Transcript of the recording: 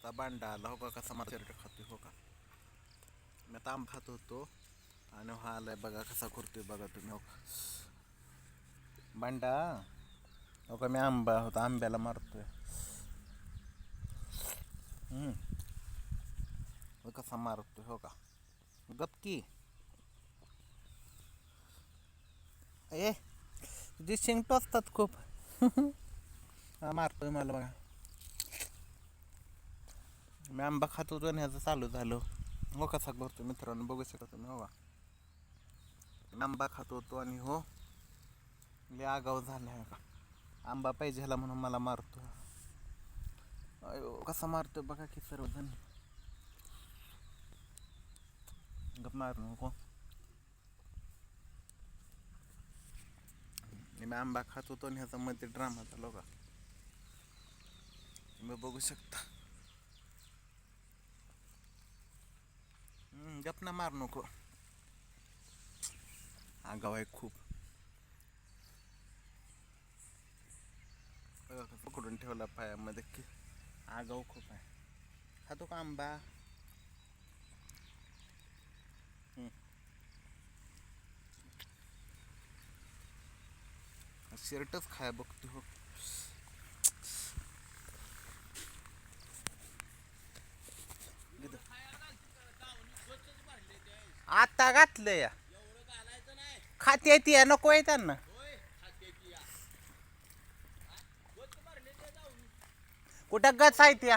आता बांडा आला हो का, कसा मला शर्ट खातोय हो का. मी आता आंबा खात होतो आणि हा आलाय बघा कसा करतोय बघा तुम्ही हो का. बांडा हो का, मी आंबा होता आंब्याला मारतोय. हो कसा मारतोय हो का. गपकी ए तुझे शिंग टोचतात खूप. हा मारतोय मला बघा. मी आंबा खात होतो आणि ह्याचं चालू झालं हो कसा करतो मित्रांनो, बघू शकता तुम्ही हो का. मी आंबा खात होतो आणि हो लय आगाव झाला आहे का. आंबा पाहिजे ह्याला म्हणून मला मारतो. अयो कसा मारतोय बघा की सर्वजण. गप मारू नको. मी आंबा खात होतो आणि ह्याचा मध्ये ड्रामा झाला का, तुम्ही बघू शकता. गप ना मार नको. आगाव आहे खूप. पकडून ठेवला पायामध्ये की आगाव खूप आहे. खातो का आंबा. शर्टच खाय बघतो हो. आता घातलं या खाते ती नको आहे त्यांना. कुठं गच आहे त्या